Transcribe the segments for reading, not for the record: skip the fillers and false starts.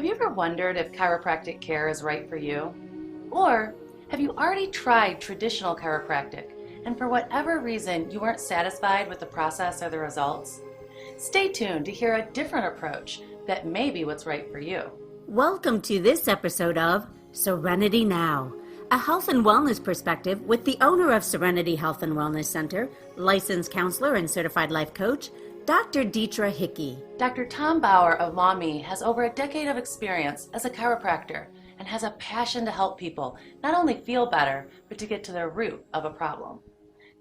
Have you ever wondered if chiropractic care is right for you? Or have you already tried traditional chiropractic and for whatever reason you weren't satisfied with the process or the results? Stay tuned to hear a different approach that may be what's right for you. Welcome to this episode of Serenity Now, a health and wellness perspective with the owner of Serenity Health and Wellness Center, licensed counselor and certified life coach, Dr. Deitra Hickey. Dr. Tom Baur of Maumee has over a decade of experience as a chiropractor and has a passion to help people not only feel better, but to get to the root of a problem.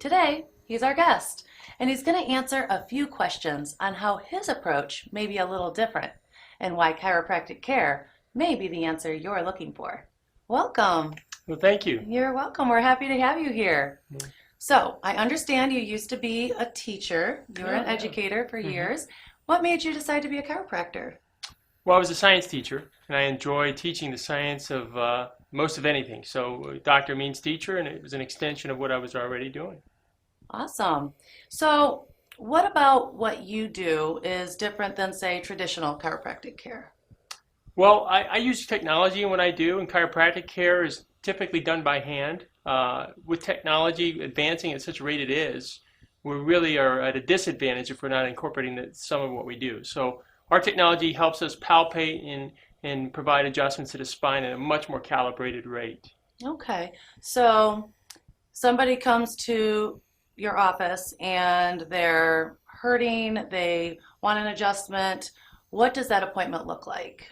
Today, he's our guest, and he's going to answer a few questions on how his approach may be a little different and why chiropractic care may be the answer you're looking for. Welcome. Well, thank you. You're welcome. We're happy to have you here. Mm-hmm. So, I understand you used to be a teacher. You were an educator for years. What made you decide to be a chiropractor? Well, I was a science teacher, and I enjoy teaching the science of most of anything. So, doctor means teacher, and it was an extension of what I was already doing. Awesome. So, what about what you do is different than, say, traditional chiropractic care? Well, I use technology in what I do, and chiropractic care is typically done by hand. With technology advancing at such a rate it is, we really are at a disadvantage if we're not incorporating some of what we do. So our technology helps us palpate and provide adjustments to the spine at a much more calibrated rate. Okay. So somebody comes to your office and they're hurting, they want an adjustment. What does that appointment look like?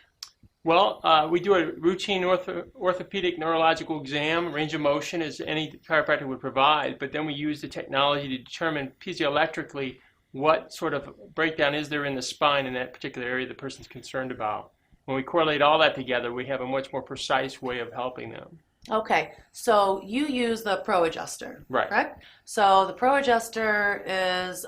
Well, we do a routine orthopedic neurological exam, range of motion as any chiropractor would provide, but then we use the technology to determine physiologically what sort of breakdown is there in the spine in that particular area the person's concerned about. When we correlate all that together, we have a much more precise way of helping them. Okay, so you use the ProAdjuster, right? Correct? So the ProAdjuster is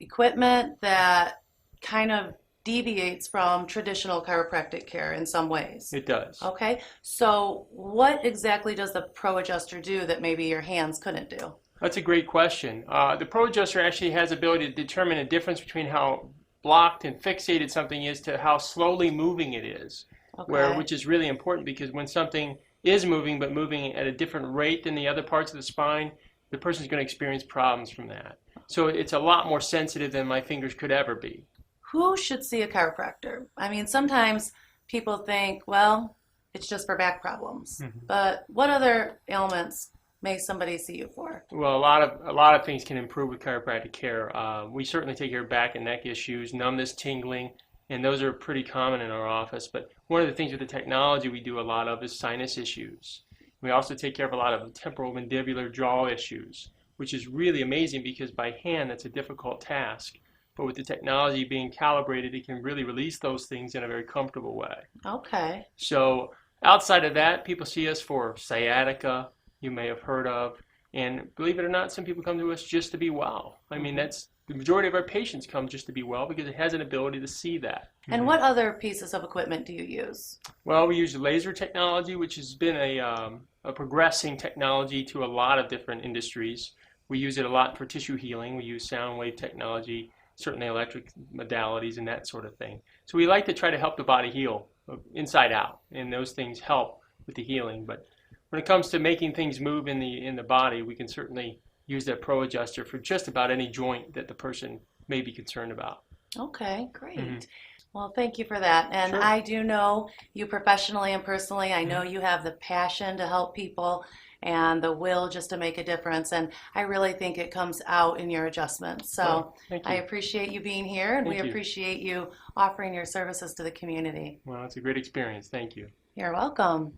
equipment that kind of deviates from traditional chiropractic care in some ways. It does. Okay, so what exactly does the ProAdjuster do that maybe your hands couldn't do? That's a great question. The ProAdjuster actually has the ability to determine a difference between how blocked and fixated something is to how slowly moving it is, which is really important because when something is moving but moving at a different rate than the other parts of the spine, the person's going to experience problems from that. So it's a lot more sensitive than my fingers could ever be. Who should see a chiropractor? I mean, sometimes people think, well, it's just for back problems. But what other ailments may somebody see you for? Well, a lot of things can improve with chiropractic care. We certainly take care of back and neck issues, numbness, tingling, and those are pretty common in our office. But one of the things with the technology we do a lot of is sinus issues. We also take care of a lot of temporal mandibular jaw issues, which is really amazing because by hand that's a difficult task. But with the technology being calibrated, it can really release those things in a very comfortable way. Okay. So outside of that, people see us for sciatica, you may have heard of. And believe it or not, some people come to us just to be well. I mean, that's the majority of our patients come just to be well because it has an ability to see that. And what other pieces of equipment do you use? Well, we use laser technology, which has been a progressing technology to a lot of different industries. We use it a lot for tissue healing. We use sound wave technology, certainly electric modalities and that sort of thing. So we like to try to help the body heal inside out, and those things help with the healing. But when it comes to making things move in the body, we can certainly use that ProAdjuster for just about any joint that the person may be concerned about. Okay, great. Well, thank you for that. And Sure. I do know you professionally and personally. I know you have the passion to help people and the will just to make a difference. And I really think it comes out in your adjustments. So I appreciate you being here, and we appreciate you offering your services to the community. Well, it's a great experience. Thank you. You're welcome.